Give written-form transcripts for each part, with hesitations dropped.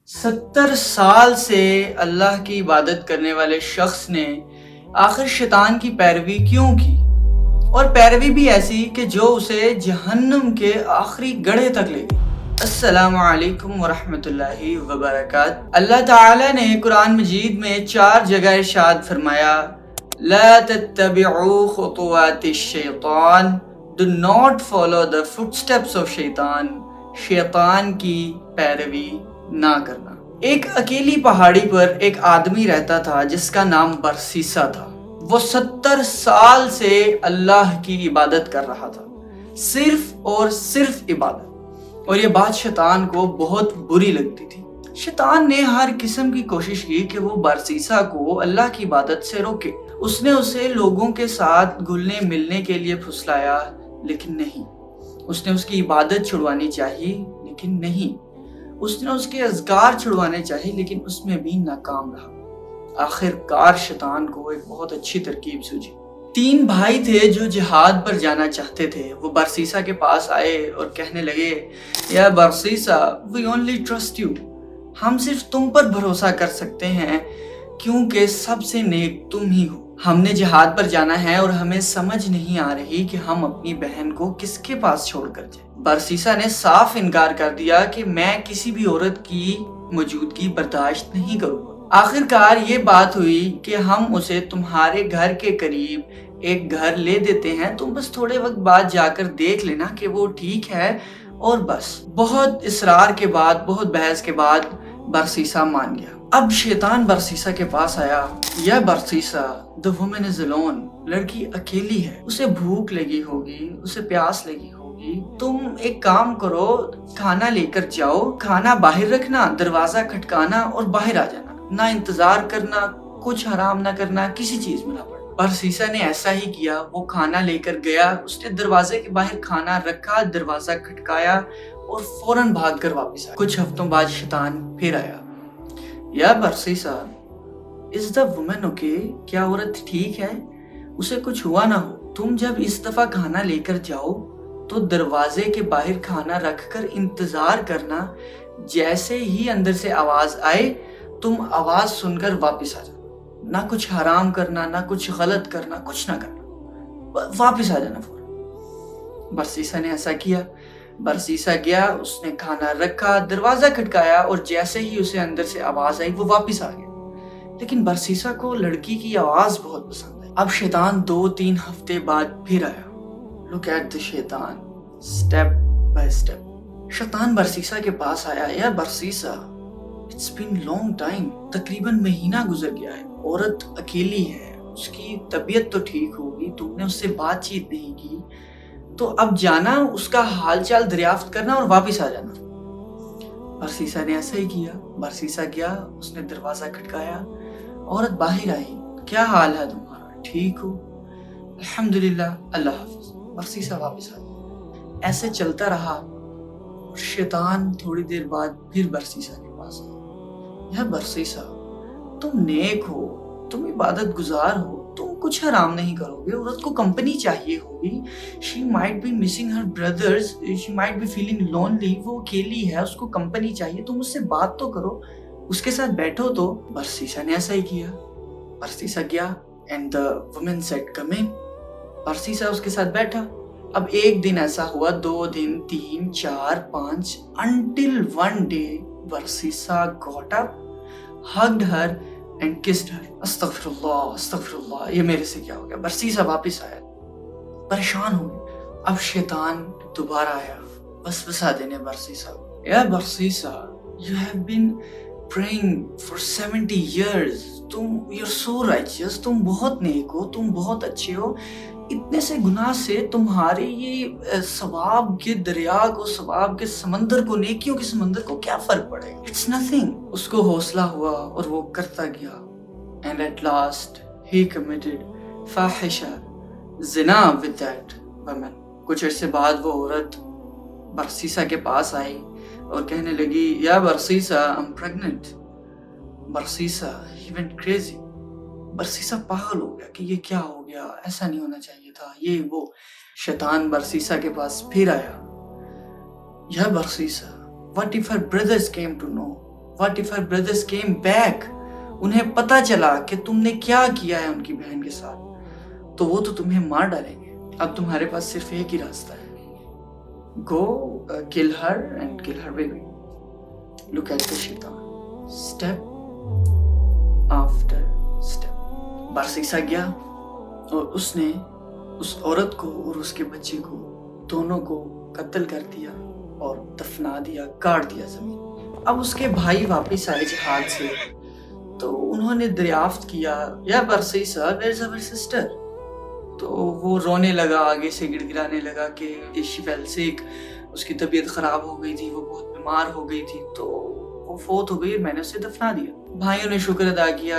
70 سال سے اللہ کی عبادت کرنے والے شخص نے آخر شیطان کی پیروی کیوں کی، اور پیروی بھی ایسی کہ جو اسے جہنم کے آخری گڑھے تک لے گئی۔ السلام علیکم ورحمۃ اللہ وبرکاتہ۔ اللہ تعالی نے قرآن مجید میں 4 جگہ ارشاد فرمایا، لا تتبعوا خطوات الشیطان، do not follow the footsteps of شیطان، شیطان کی پیروی نہ کرنا۔ ایک اکیلی پہاڑی پر ایک آدمی رہتا تھا جس کا نام برسیسا تھا۔ وہ 70 سال سے اللہ کی عبادت کر رہا تھا، صرف اور صرف عبادت، اور یہ بات شیطان کو بہت بری لگتی تھی۔ شیطان نے ہر قسم کی کوشش کی کہ وہ برسیسا کو اللہ کی عبادت سے روکے۔ اس نے اسے لوگوں کے ساتھ گھلنے ملنے کے لیے پھسلایا، لیکن نہیں۔ اس نے اس کی عبادت چھڑوانی چاہی، لیکن نہیں۔ اس نے اس کے اذکار چھڑوانے چاہے، لیکن اس میں بھی ناکام رہا۔ آخر کار شیطان کو ایک بہت اچھی ترکیب سوجھی۔ 3 بھائی تھے جو جہاد پر جانا چاہتے تھے۔ وہ برسیسا کے پاس آئے اور کہنے لگے، یا برسیسا، we only trust you، ہم صرف تم پر بھروسہ کر سکتے ہیں کیونکہ سب سے نیک تم ہی ہو۔ ہم نے جہاد پر جانا ہے اور ہمیں سمجھ نہیں آ رہی کہ ہم اپنی بہن کو کس کے پاس چھوڑ کر جائیں۔ برسیسا نے صاف انکار کر دیا کہ میں کسی بھی عورت کی موجودگی برداشت نہیں کروں گا۔ آخر کار یہ بات ہوئی کہ ہم اسے تمہارے گھر کے قریب ایک گھر لے دیتے ہیں، تم بس تھوڑے وقت بعد جا کر دیکھ لینا کہ وہ ٹھیک ہے، اور بس۔ بہت اصرار کے بعد، بہت بحث کے بعد برسیسا مان گیا۔ اب شیطان برسیسا کے پاس آیا، یا برسیسا، the woman is alone، لڑکی اکیلی ہے، اسے بھوک لگی ہوگی، اسے پیاس لگی ہوگی، تم ایک کام کرو، کھانا لے کر جاؤ، کھانا باہر رکھنا، دروازہ کھٹکانا اور باہر آ جانا، نہ انتظار کرنا، کچھ حرام نہ کرنا، کسی چیز میں نہ پڑنا۔ برسیسا نے ایسا ہی کیا۔ وہ کھانا لے کر گیا، اس نے دروازے کے باہر کھانا رکھا، دروازہ کھٹکایا اور فوراً بھاگ کر واپس آیا۔ کچھ ہفتوں بعد شیطان پھر آیا، یا برسیسا، is the woman okay؟ کیا عورت ٹھیک ہے؟ اسے کچھ ہوا نہ ہو؟ تم جب اس دفعہ کھانا لے کر جاؤ تو دروازے کے باہر کھانا رکھ کر انتظار کرنا، جیسے ہی اندر سے آواز آئے تم آواز سن کر واپس آ جانا، نہ کچھ حرام کرنا، نہ کچھ غلط کرنا، کچھ نہ کرنا، واپس آ جانا فوراً۔ برسیسا نے ایسا کیا۔ برسیسا گیا، اس نے کھانا رکھا، دروازہ کھٹکایا، اور جیسے ہی اسے اندر سے آواز آئی وہ واپس آ گیا۔ لیکن برسیسا کو لڑکی کی آواز بہت پسند آئی۔ اب شیطان 2-3 ہفتے بعد پھر آیا۔ Look at the شیطان، step by step۔ شیطان برسیسا کے پاس آیا، یا برسیسا، it's been long time، تقریباً مہینہ گزر گیا ہے، عورت اکیلی ہے، اس کی طبیعت تو ٹھیک ہوگی، تم نے اس سے بات چیت نہیں کی، تو اب جانا، اس کا حال چال دریافت کرنا اور واپس آ جانا۔ برسیسا نے ایسا ہی کیا۔ برسیسا گیا، اس نے دروازہ کھٹکایا، عورت باہر آئی، کیا حال ہے تمہارا، ٹھیک ہو؟ الحمدللہ، اللہ حافظ۔ برسیسا واپس آ گئی۔ ایسے چلتا رہا، اور شیطان تھوڑی دیر بعد پھر برسیسا کے پاس آیا، یا برسیسا، تم نیک ہو، تم عبادت گزار ہو، تم کچھ حرام نہیں کرو گے، عورت کو کمپنی چاہیے ہوگی، she might be missing her brothers، she might be feeling lonely، وہ اکیلی ہے، اس کو کمپنی چاہیے، تم اس سے بات تو کرو، اس کے ساتھ بیٹھو تو۔ برسیسا نے ایسا ہی کیا۔ برسیسا گیا، and the woman said come in۔ برسیسا اس کے ساتھ بیٹھا۔ اب ایک دن ایسا ہوا، 2 دن، 3، 4، 5، until one day برسیسا got up، hugged her and kissed her۔ استغفر اللہ، استغفر اللہ، یہ میرے سے کیا ہو گیا؟ برسیسا واپس آیا، پریشان ہو گیا۔ اب شیطان دوبارہ آیا، وسوسہ دینے برسیسا کو، یا برسیسا، you have been praying for 70 years، تم you're so righteous، تم بہت نیک ہو، تم بہت اچھے ہو، اتنے سے گناہ سے تمہارے یہ ثواب کے دریا کو، ثواب کے سمندر کو، نیکیوں کے سمندر کو کیا فرق پڑے گا؟ It's nothing۔ اس کو حوصلہ ہوا اور وہ کرتا گیا، and at last he committed فاحشہ، زنا with that woman۔ کچھ عرصے بعد وہ عورت برسیسا کے پاس آئی اور کہنے لگی، یا برسیسا، I'm pregnant۔ برسیسا he went crazy۔ برسیسا پاگل ہو گیا کہ یہ کیا ہو گیا، ایسا نہیں ہونا چاہیے تھا، یہ وہ۔ شیطان برسیسا کے پاس پھر آیا، یا برسیسا، what if her brothers came to know؟ What if her brothers came back? انہیں پتا چلا کہ تم نے کیا کیا ہے ان کی بہن کے ساتھ, تو وہ تو تمہیں مار ڈالیں گے. اب تمہارے پاس صرف ایک ہی راستہ ہے. Go kill her and kill her baby. Look at the shaitan. Step after step. برسیسا گیا اور اس نے اس عورت کو اور اس کے بچے کو دونوں کو قتل کر دیا اور دفنا دیا, کاٹ دیا زمین. اب اس کے بھائی واپس آئے جہاد سے, تو انہوں نے دریافت کیا, یا برسیسا where's our sister؟ تو وہ رونے لگا, آگے سے گڑ گڑانے لگا کہ she fell sick, اس کی طبیعت خراب ہو گئی تھی, وہ بہت بیمار ہو گئی تھی, تو وہ فوت ہو گئی, میں نے اسے دفنا دیا. بھائیوں نے شکر ادا کیا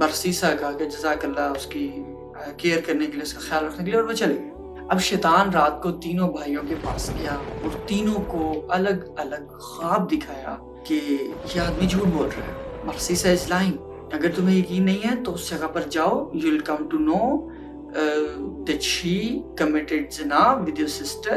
برسیسا کا کہ جزاک اللہ اس کی کیئر کرنے کے لیے, اس کا خیال رکھنے کے لیے, اور وہ چلے گئے. اب شیطان رات کو تینوں بھائیوں کے پاس گیا اور تینوں کو الگ الگ خواب دکھایا کہ یہ آدمی جھوٹ بول رہا ہے. برسیسا از لائنگ. اگر تمہیں یقین نہیں ہے تو اس جگہ پر جاؤ, you will come to know that she committed zina with your sister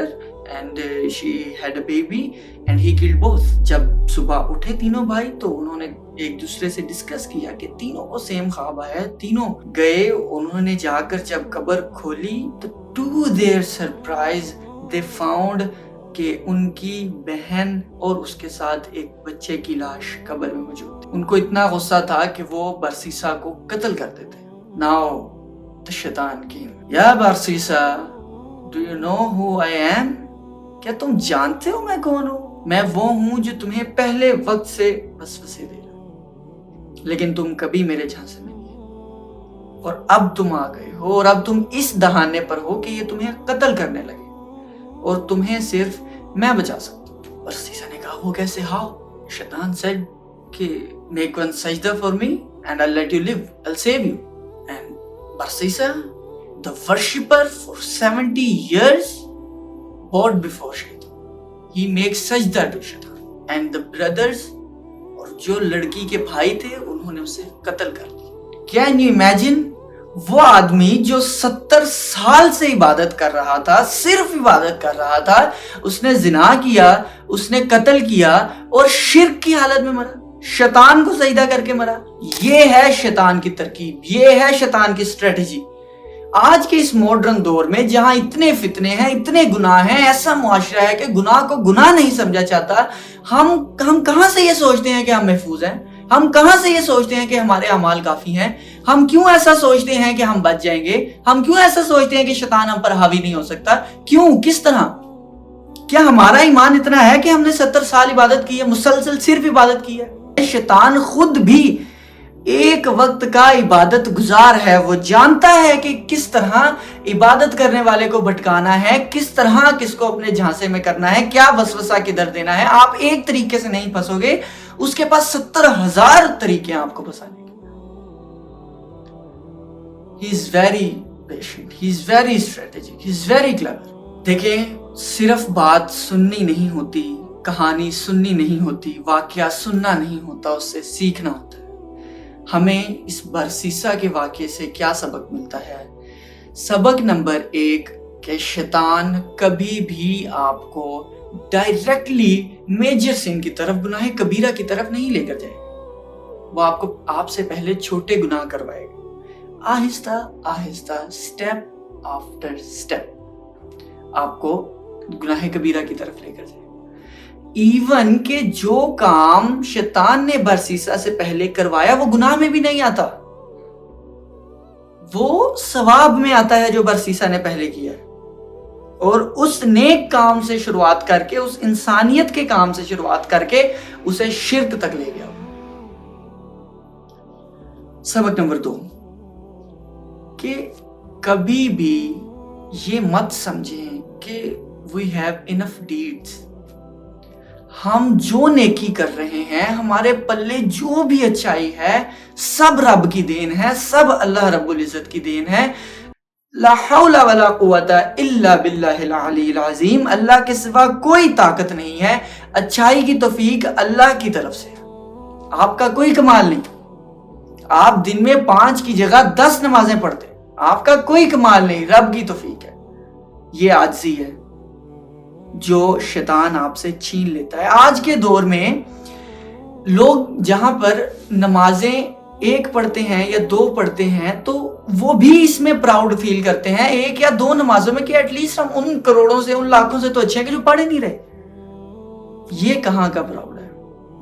and she had a baby and he killed both. جب صبح اٹھے تینوں بھائی تو انہوں نے ایک دوسرے سے ڈسکس کیا کہ تینوں کو سیم خواب آیا ہے. تینوں گئے, انہوں نے جا کر جب قبر کھولی تو to their surprise they found کہ ان کی بہن اور اس کے ساتھ ایک بچے کی لاش قبر میں موجود تھی. ان کو اتنا غصہ تھا کہ وہ برسیسا کو قتل کر دیتے. Now the shaitan came. یا برسیسا, do you know who I am? کیا تم جانتے ہو میں کون ہوں؟ میں وہ ہوں جو تمہیں پہلے وقت سے وسوسے دے رہا, لیکن تم کبھی میرے جھانسے میں نہیں ہے, اور اب تم آ گئے ہو, اور اب تم اس دہانے پر ہو کہ یہ تمہیں قتل کرنے لگے, اور تمہیں صرف میں بچا سکتا ہوں. برسیسا نے کہا وہ کیسے؟ ہاؤ؟ شیطان said کہ make one sajda for me and I'll let you live, I'll save you. And Barsisa, the worshipper for 70 years, bowed before Shaitan. He makes sajda to Shaitan. And the brothers, اور جو لڑکی کے بھائی تھے, انہوں نے اسے قتل کر دیا. Can you imagine؟ وہ آدمی جو 70 سال سے عبادت کر رہا تھا, صرف عبادت کر رہا تھا, اس نے زنا کیا, اس نے قتل کیا اور شرک کی حالت میں مرا, شیطان کو سجدہ کر کے مرا. یہ ہے شیطان کی ترکیب, یہ ہے شیطان کی اسٹریٹجی. آج کے اس ماڈرن دور میں جہاں اتنے فتنے ہیں, اتنے گناہ ہیں, ایسا معاشرہ ہے کہ گناہ کو گناہ نہیں سمجھا جاتا. ہم کہاں سے یہ سوچتے ہیں کہ ہم محفوظ ہیں؟ ہم کہاں سے یہ سوچتے ہیں کہ ہمارے اعمال کافی ہیں؟ ہم کیوں ایسا سوچتے ہیں کہ ہم بچ جائیں گے؟ ہم کیوں ایسا سوچتے ہیں کہ شیطان ہم پر حاوی نہیں ہو سکتا؟ کیوں؟ کس طرح؟ کیا ہمارا ایمان اتنا ہے کہ ہم نے 70 سال عبادت کی ہے, مسلسل صرف عبادت کی ہے؟ شیطان خود بھی ایک وقت کا عبادت گزار ہے. وہ جانتا ہے کہ کس طرح عبادت کرنے والے کو بھٹکانا ہے, کس طرح کس کو اپنے جھانسے میں کرنا ہے, کیا وسوسہ کدھر دینا ہے. آپ ایک طریقے سے نہیں پھنسو گے, اس کے پاس 70,000 طریقے ہیں آپ کو پھنسانے کے. He is very patient, he is very strategic, he is very clever. دیکھیں, صرف بات سننی نہیں ہوتی, کہانی سننی نہیں ہوتی, واقعہ سننا نہیں ہوتا, اس سے سیکھنا ہوتا ہے. ہمیں اس برسیسا کے واقعے سے کیا سبق ملتا ہے؟ سبق نمبر 1 کہ شیطان کبھی بھی آپ کو ڈائریکٹلی میجر سن کی طرف, گناہ کبیرہ کی طرف نہیں لے کر جائے گا. وہ آپ سے پہلے چھوٹے گناہ کروائے گا, آہستہ آہستہ, سٹیپ آفٹر سٹیپ آپ کو گناہ کبیرہ کی طرف لے کر جائے. ایون کہ جو کام شیطان نے برسیسا سے پہلے کروایا وہ گناہ میں بھی نہیں آتا, وہ ثواب میں آتا ہے جو برسیسا نے پہلے کیا, اور اس نیک کام سے شروعات کر کے, اس انسانیت کے کام سے شروعات کر کے اسے شرک تک لے گیا. سبق نمبر 2 کہ کبھی بھی یہ مت سمجھیں کہ we have enough deeds. ہم جو نیکی کر رہے ہیں, ہمارے پلے جو بھی اچھائی ہے, سب رب کی دین ہے, سب اللہ رب العزت کی دین ہے. لا حول ولا قوت الا باللہ العلی العظیم. اللہ کے سوا کوئی طاقت نہیں ہے, اچھائی کی توفیق اللہ کی طرف سے, آپ کا کوئی کمال نہیں. آپ دن میں 5 کی جگہ 10 نمازیں پڑھتے, آپ کا کوئی کمال نہیں, رب کی توفیق ہے. یہ عاجزی ہے جو شیطان آپ سے چھین لیتا ہے. آج کے دور میں لوگ جہاں پر نمازیں ایک پڑھتے ہیں یا دو پڑھتے ہیں تو وہ بھی اس میں پراؤڈ فیل کرتے ہیں ایک یا دو نمازوں میں کہ ایٹ لیسٹ ہم ان کروڑوں سے ان لاکھوں سے تو اچھے ہیں کہ جو پڑھ ہی نہیں رہے. یہ کہاں کا پراؤڈ ہے,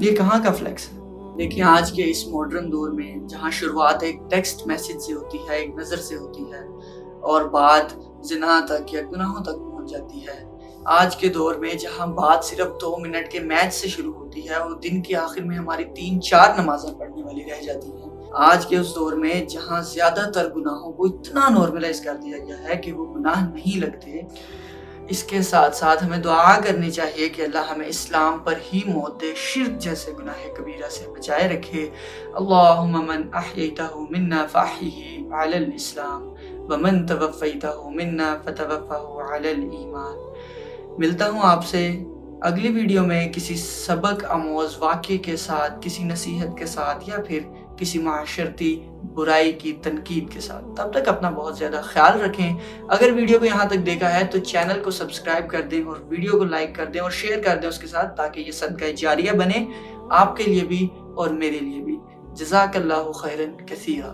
یہ کہاں کا فلیکس ہے؟ دیکھیں آج کے اس ماڈرن دور میں جہاں شروعات ایک ٹیکسٹ میسج سے ہوتی ہے, ایک نظر سے ہوتی ہے, اور بات زنا تک یا گناہوں تک پہنچ جاتی ہے, آج کے دور میں جہاں بات صرف 2 منٹ کے میچ سے شروع ہوتی ہے اور دن کے آخر میں ہماری 3-4 نمازیں پڑھنے والی رہ جاتی ہیں, آج کے اس دور میں جہاں زیادہ تر گناہوں کو اتنا نارملائز کر دیا گیا ہے کہ وہ گناہ نہیں لگتے, اس کے ساتھ ساتھ ہمیں دعا کرنی چاہیے کہ اللہ ہمیں اسلام پر ہی موت دے, شرک جیسے گناہ کبیرہ سے بچائے رکھے. اللہم من احییتہ منا فاحیہ علی الاسلام ومن توفیتہ منا فتوفہ علی الایمان. ملتا ہوں آپ سے اگلی ویڈیو میں کسی سبق آموز واقعے کے ساتھ, کسی نصیحت کے ساتھ, یا پھر کسی معاشرتی برائی کی تنقید کے ساتھ. تب تک اپنا بہت زیادہ خیال رکھیں. اگر ویڈیو کو یہاں تک دیکھا ہے تو چینل کو سبسکرائب کر دیں اور ویڈیو کو لائک کر دیں اور شیئر کر دیں اس کے ساتھ, تاکہ یہ صدقہ جاریہ بنے آپ کے لیے بھی اور میرے لیے بھی. جزاک اللہ خیرا کثیرا.